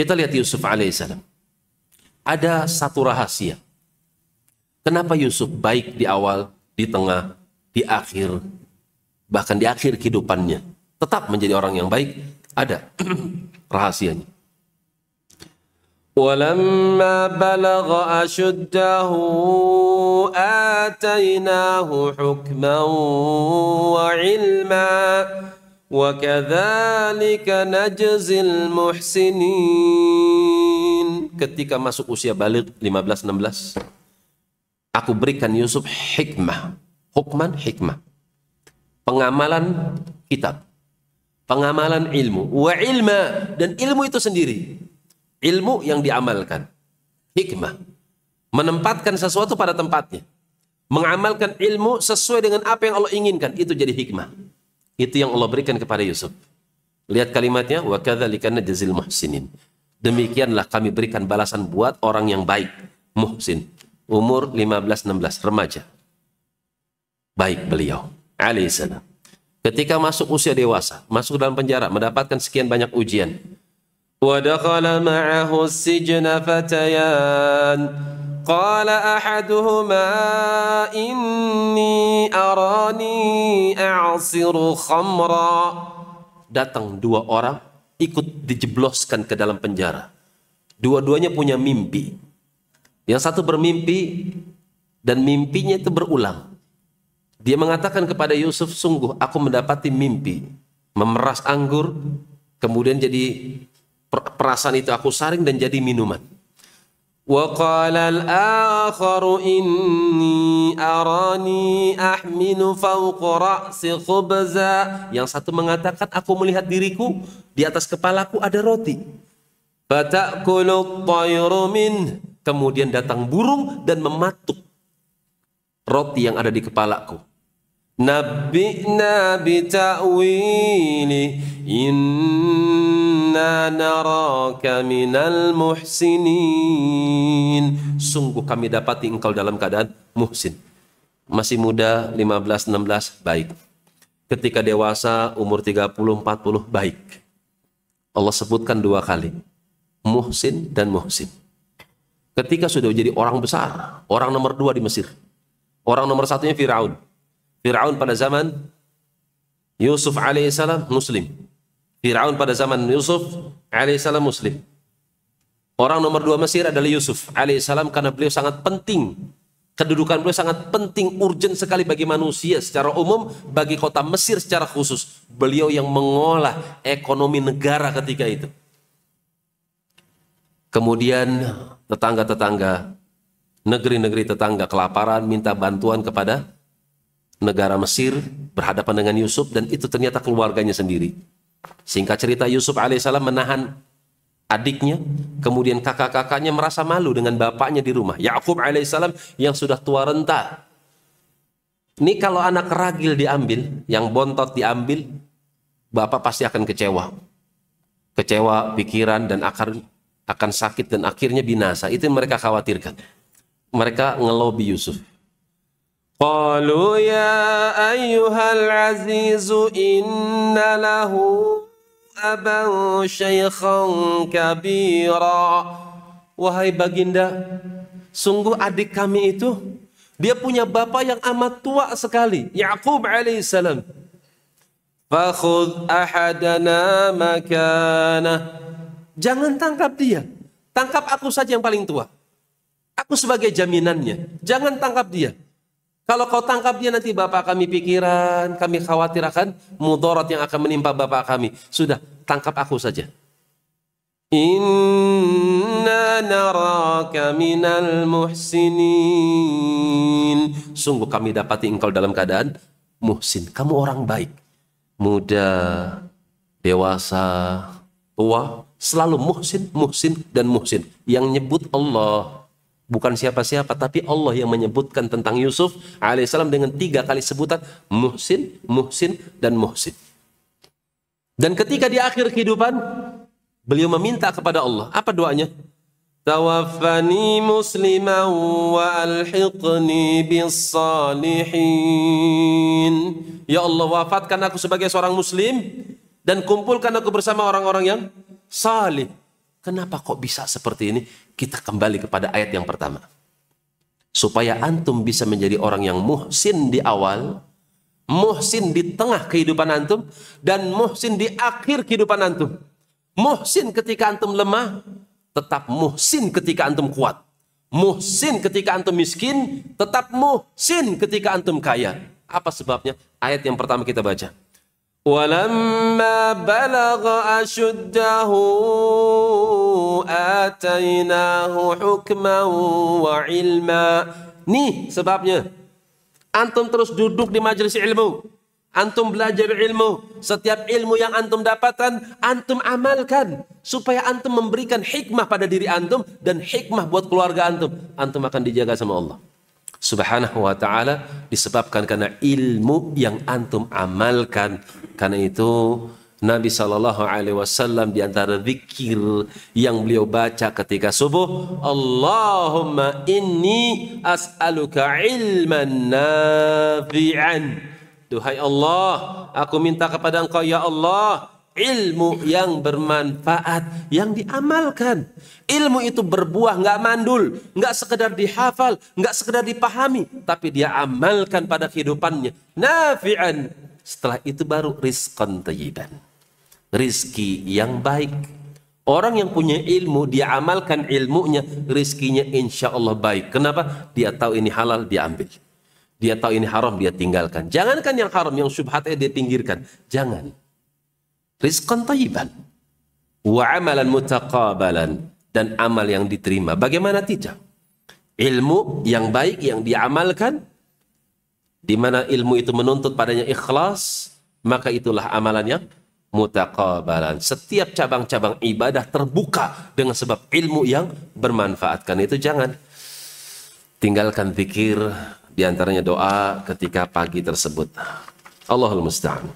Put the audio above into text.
Kita lihat Yusuf alaihissalam. Ada satu rahasia. Kenapa Yusuf baik di awal, di tengah, di akhir, bahkan di akhir kehidupannya tetap menjadi orang yang baik? Ada rahasianya. وَلَمَّا بَلَغَ أَشُدَّهُ آتَيْنَاهُ حُكْمًا وَعِلْمًا وَكَذَلِكَ نَجْزِي الْمُحْسِنِينَ. Ketika masuk usia balik 15-16, aku berikan Yusuf hikmah, hukman hikmah, pengamalan kitab, pengamalan ilmu, wa ilma, dan ilmu itu sendiri. Ilmu yang diamalkan, hikmah, menempatkan sesuatu pada tempatnya, mengamalkan ilmu sesuai dengan apa yang Allah inginkan, itu jadi hikmah. Itu yang Allah berikan kepada Yusuf. Lihat kalimatnya, wa kadzalika najzil muhsinin. Demikianlah kami berikan balasan buat orang yang baik, muhsin, umur 15-16, remaja. Baik beliau alaihissalam. Ketika masuk usia dewasa, masuk dalam penjara, mendapatkan sekian banyak ujian. وَدَخَلَ مَعَهُ السِّجْنَ فَتَيَانِ قَالَ أَحَدُهُمَا إِنِّي أَرَانِي أَعْصِرُ خَمْرًا. Datang dua orang ikut dijebloskan ke dalam penjara. Dua-duanya punya mimpi. Yang satu bermimpi dan mimpinya itu berulang. Dia mengatakan kepada Yusuf, sungguh aku mendapati mimpi memeras anggur, kemudian jadi perasaan itu aku saring dan jadi minuman. وَقَالَ الْآخَرُ إِنِّي أَرَانِي أَحْمِلُ فَوْقَ رَأْسِ خُبْزًا. Yang satu mengatakan, aku melihat diriku di atas kepalaku ada roti. فَتَأْكُلُ الطَّيْرُ مِنْهُ. Kemudian datang burung dan mematuk roti yang ada di kepalaku. نَبِّئْنَا بِتَأْوِيلِهِ إِنَّا نَرَاكَ مِنَ الْمُحْسِنِينَ. Sungguh kami dapati engkau dalam keadaan muhsin. Masih muda 15-16 baik. Ketika dewasa umur 30-40 baik. Allah sebutkan dua kali, muhsin dan muhsin. Ketika sudah jadi orang besar, orang nomor 2 di Mesir. Orang nomor 1-nya Fir'aun. Fir'aun pada zaman Yusuf alaihissalam muslim. Fir'aun pada zaman Yusuf alaihissalam muslim. Orang nomor 2 Mesir adalah Yusuf alaihissalam, karena beliau sangat penting. Kedudukan beliau sangat penting, urgent sekali bagi manusia secara umum, bagi kota Mesir secara khusus. Beliau yang mengolah ekonomi negara ketika itu. Kemudian tetangga-tetangga, negeri-negeri tetangga kelaparan, minta bantuan kepada negara Mesir berhadapan dengan Yusuf, dan itu ternyata keluarganya sendiri. Singkat cerita, Yusuf alaihissalam menahan adiknya, kemudian kakak-kakaknya merasa malu dengan bapaknya di rumah. Yakub alaihissalam yang sudah tua renta. Ini kalau anak keragil diambil, yang bontot diambil, bapak pasti akan kecewa. Kecewa pikiran dan akan sakit dan akhirnya binasa. Itu yang mereka khawatirkan. Mereka ngelobi Yusuf. قالوا يا أيها العزيز إن له أبا شيخا كبيرا. Wahai baginda, sungguh adik kami itu, dia punya bapak yang amat tua sekali, Yakub alaihissalam. فخذ أحدنا مكانه. Jangan tangkap dia, tangkap aku saja yang paling tua. Aku sebagai jaminannya, jangan tangkap dia. Kalau kau tangkap dia, nanti bapak kami pikiran, kami khawatir akan mudarat yang akan menimpa bapak kami. Sudah, tangkap aku saja. Inna naraka minal muhsinin. Sungguh kami dapati engkau dalam keadaan muhsin. Kamu orang baik. Muda, dewasa, tua, selalu muhsin, muhsin, dan muhsin. Yang nyebut Allah. Bukan siapa-siapa, tapi Allah yang menyebutkan tentang Yusuf alaihissalam dengan 3 kali sebutan muhsin, muhsin, dan muhsin. Dan ketika di akhir kehidupan, beliau meminta kepada Allah. Apa doanya? Tawaffani musliman wa alhiqni bis salihin. Ya Allah, wafatkan aku sebagai seorang muslim dan kumpulkan aku bersama orang-orang yang salih. Kenapa kok bisa seperti ini? Kita kembali kepada ayat yang pertama. Supaya antum bisa menjadi orang yang muhsin di awal, muhsin di tengah kehidupan antum, dan muhsin di akhir kehidupan antum. Muhsin ketika antum lemah, tetap muhsin ketika antum kuat. Muhsin ketika antum miskin, tetap muhsin ketika antum kaya. Apa sebabnya? Ayat yang pertama kita baca. وَلَمَّا بَلَغَ أَشُدَّهُ آتَيْنَاهُ حُكْمًا وَعِلْمًا. Nih sebabnya. Antum terus duduk di majelis ilmu. Antum belajar ilmu. Setiap ilmu yang antum dapatkan, antum amalkan. Supaya antum memberikan hikmah pada diri antum dan hikmah buat keluarga antum. Antum akan dijaga sama Allah Subhanahu wa ta'ala, disebabkan karena ilmu yang antum amalkan. Karena itu Nabi SAW di antara zikir yang beliau baca ketika subuh, Allahumma inni as'aluka ilman nafi'an. Duhai Allah, aku minta kepada Engkau ya Allah, ilmu yang bermanfaat, yang diamalkan. Ilmu itu berbuah, nggak mandul, nggak sekedar dihafal, nggak sekedar dipahami, tapi dia amalkan pada kehidupannya. Nafi'an. Setelah itu baru rizqan thayyiban. Rizki yang baik. Orang yang punya ilmu, dia amalkan ilmunya, rizkinya insya Allah baik. Kenapa? Dia tahu ini halal, dia ambil. Dia tahu ini haram, dia tinggalkan. Jangankan yang haram, yang syubhatnya dia pinggirkan. Jangan. Rizqan thayyiban. Wa amalan mutaqabalan. Dan amal yang diterima. Bagaimana tidak? Ilmu yang baik yang diamalkan, di mana ilmu itu menuntut padanya ikhlas, maka itulah amalan yang mutaqabalan. Setiap cabang-cabang ibadah terbuka dengan sebab ilmu yang bermanfaat. Karena itu jangan tinggalkan zikir, di antaranya doa ketika pagi tersebut. Allahul musta'an.